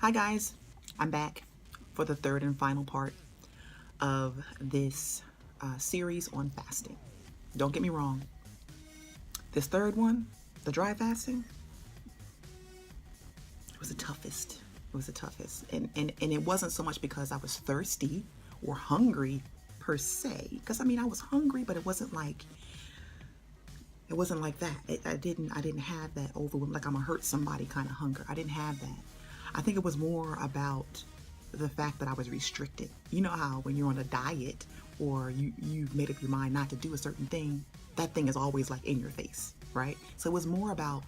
Hi guys, I'm back for the third and final part of this series on fasting. Don't get me wrong, this third one, the dry fasting, it was the toughest. It was the toughest. And it wasn't so much because I was thirsty or hungry per se. Because I mean I was hungry, but it wasn't like that. I didn't have that overwhelming, like I'm gonna hurt somebody kind of hunger. I didn't have that. I think it was more about the fact that I was restricted. You know how when you're on a diet or you've made up your mind not to do a certain thing, that thing is always like in your face, right? So it was more about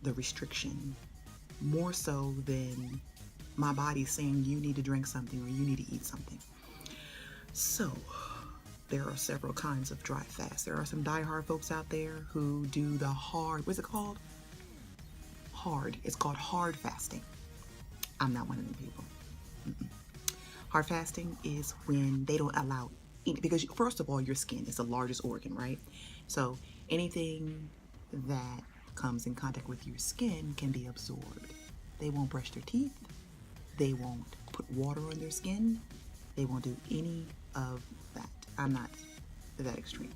the restriction, more so than my body saying you need to drink something or you need to eat something. So there are several kinds of dry fast. There are some diehard folks out there who do the hard, what's it called? Hard. It's called hard fasting. I'm not one of them people. Hard fasting is when they don't allow any, because first of all, your skin is the largest organ, right? So anything that comes in contact with your skin can be absorbed. They won't brush their teeth. They won't put water on their skin. They won't do any of that. I'm not that extreme.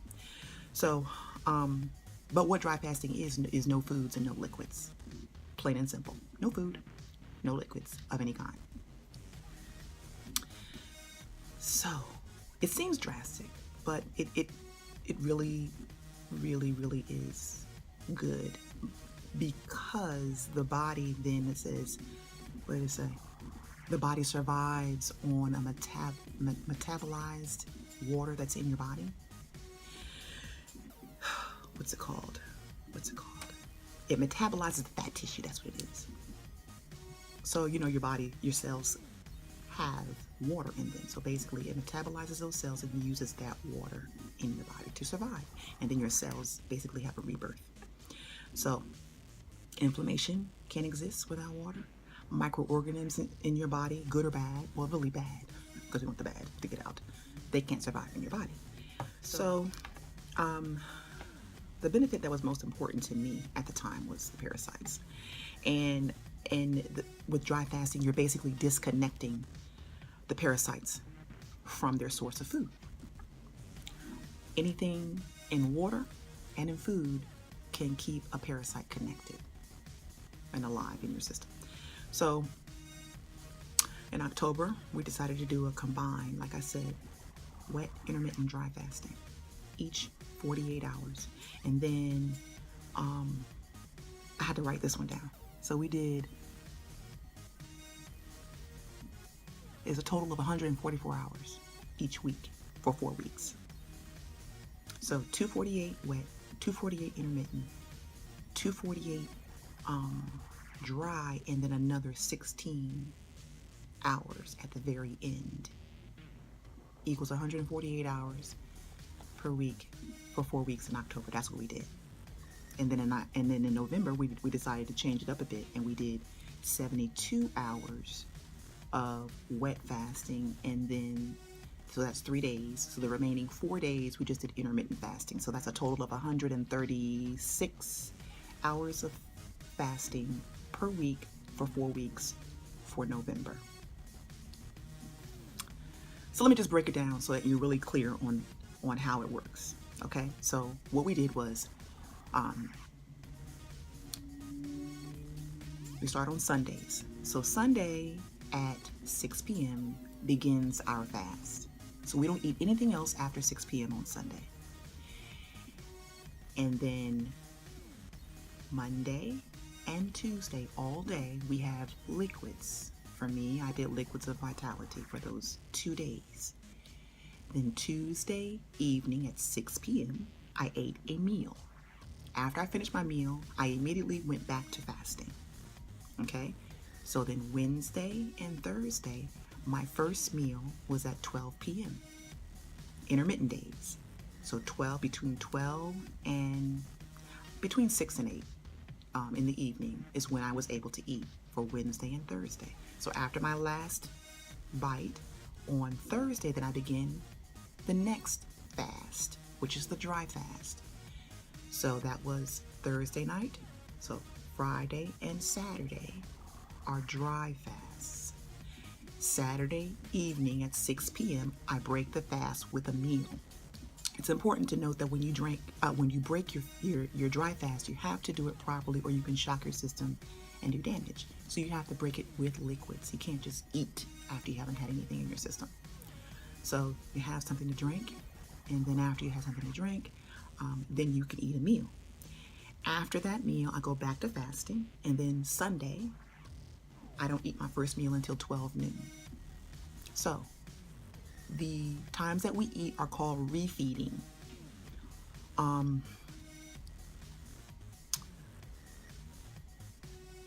So, but what dry fasting is no foods and no liquids. Plain and simple. No food, no liquids of any kind. So it seems drastic, but it really is good, because the body then, it says, what did it say? The body survives on a metabolized water that's in your body. What's it called? It metabolizes the fat tissue, that's what it is. So, you know, your body, your cells have water in them. So basically it metabolizes those cells and uses that water in your body to survive. And then your cells basically have a rebirth. So inflammation can't exist without water. Microorganisms in your body, good or bad, well, really bad, because we want the bad to get out, they can't survive in your body. So the benefit that was most important to me at the time was the parasites. And with dry fasting, you're basically disconnecting the parasites from their source of food. Anything in water and in food can keep a parasite connected and alive in your system. So in October, we decided to do a combined, like I said, wet, intermittent, dry fasting, each 48 hours. And then I had to write this one down. So we did, is a total of 144 hours each week for 4 weeks. So 248 wet, 248 intermittent, 248 dry, and then another 16 hours at the very end equals 148 hours per week for 4 weeks in October. That's what we did. And then in November, we decided to change it up a bit, and we did 72 hours of wet fasting, and then, so that's 3 days. So the remaining 4 days, we just did intermittent fasting. So that's a total of 136 hours of fasting per week for 4 weeks for November. So let me just break it down so that you're really clear on how it works. Okay, so what we did was, we start on Sundays. So Sunday at 6 p.m. begins our fast. So we don't eat anything else after 6 p.m. on Sunday. And then Monday and Tuesday, all day, we have liquids. For me, I did liquids of vitality for those 2 days. Then Tuesday evening at 6 p.m., I ate a meal. After I finished my meal, I immediately went back to fasting. Okay? So then Wednesday and Thursday, my first meal was at 12 p.m. Intermittent days. So between 6 and 8 in the evening is when I was able to eat for Wednesday and Thursday. So after my last bite on Thursday, then I begin the next fast, which is the dry fast. So that was Thursday night. So Friday and Saturday are dry fast. Saturday evening at 6 p.m., I break the fast with a meal. It's important to note that when you break your dry fast, you have to do it properly or you can shock your system and do damage. So you have to break it with liquids. You can't just eat after you haven't had anything in your system. So you have something to drink, and then after you have something to drink, then you can eat a meal. After that meal, I go back to fasting, and then Sunday, I don't eat my first meal until 12 noon. So the times that we eat are called refeeding.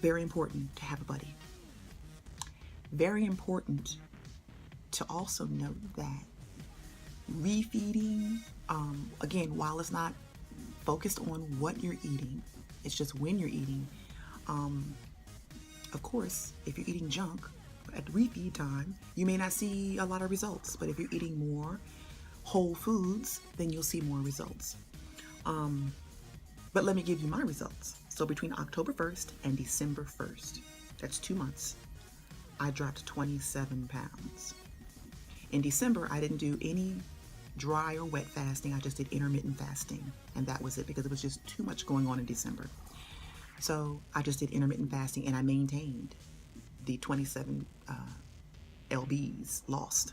Very important to have a buddy. Very important to also note that refeeding, again, while it's not focused on what you're eating, it's just when you're eating. Of course, if you're eating junk at refeed time, you may not see a lot of results, but if you're eating more whole foods, then you'll see more results. But let me give you my results. So between October 1st and December 1st, that's 2 months, I dropped 27 pounds. In December, I didn't do any dry or wet fasting. I just did intermittent fasting, and that was it because it was just too much going on in December. So I just did intermittent fasting, and I maintained the 27 lbs lost.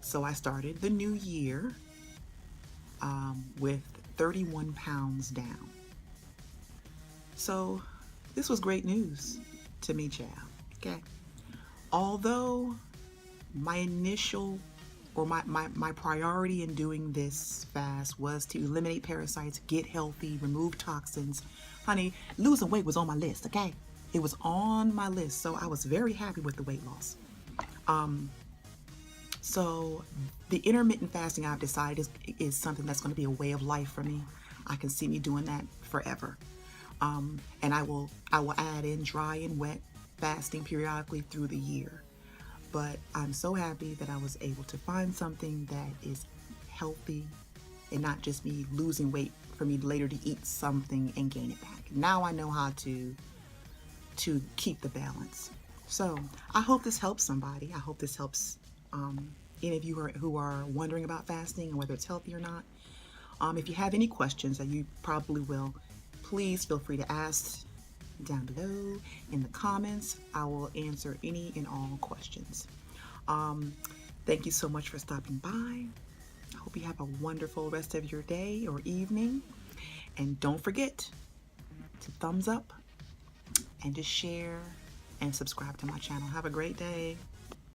So I started the new year with 31 pounds down. So this was great news to me, child. Okay. Although my initial or my priority in doing this fast was to eliminate parasites, get healthy, remove toxins. Honey, losing weight was on my list, okay? It was on my list, so I was very happy with the weight loss. So the intermittent fasting I've decided is something that's going to be a way of life for me. I can see me doing that forever. And I will add in dry and wet fasting periodically through the year. But I'm so happy that I was able to find something that is healthy and not just me losing weight for me later to eat something and gain it back. Now I know how to keep the balance. So I hope this helps somebody. I hope this helps any of you who are wondering about fasting and whether it's healthy or not. If you have any questions, that you probably will, please feel free to ask down below in the comments. I will answer any and all questions. Thank you so much for stopping by. I hope you have a wonderful rest of your day or evening. And don't forget to thumbs up and to share and subscribe to my channel. Have a great day.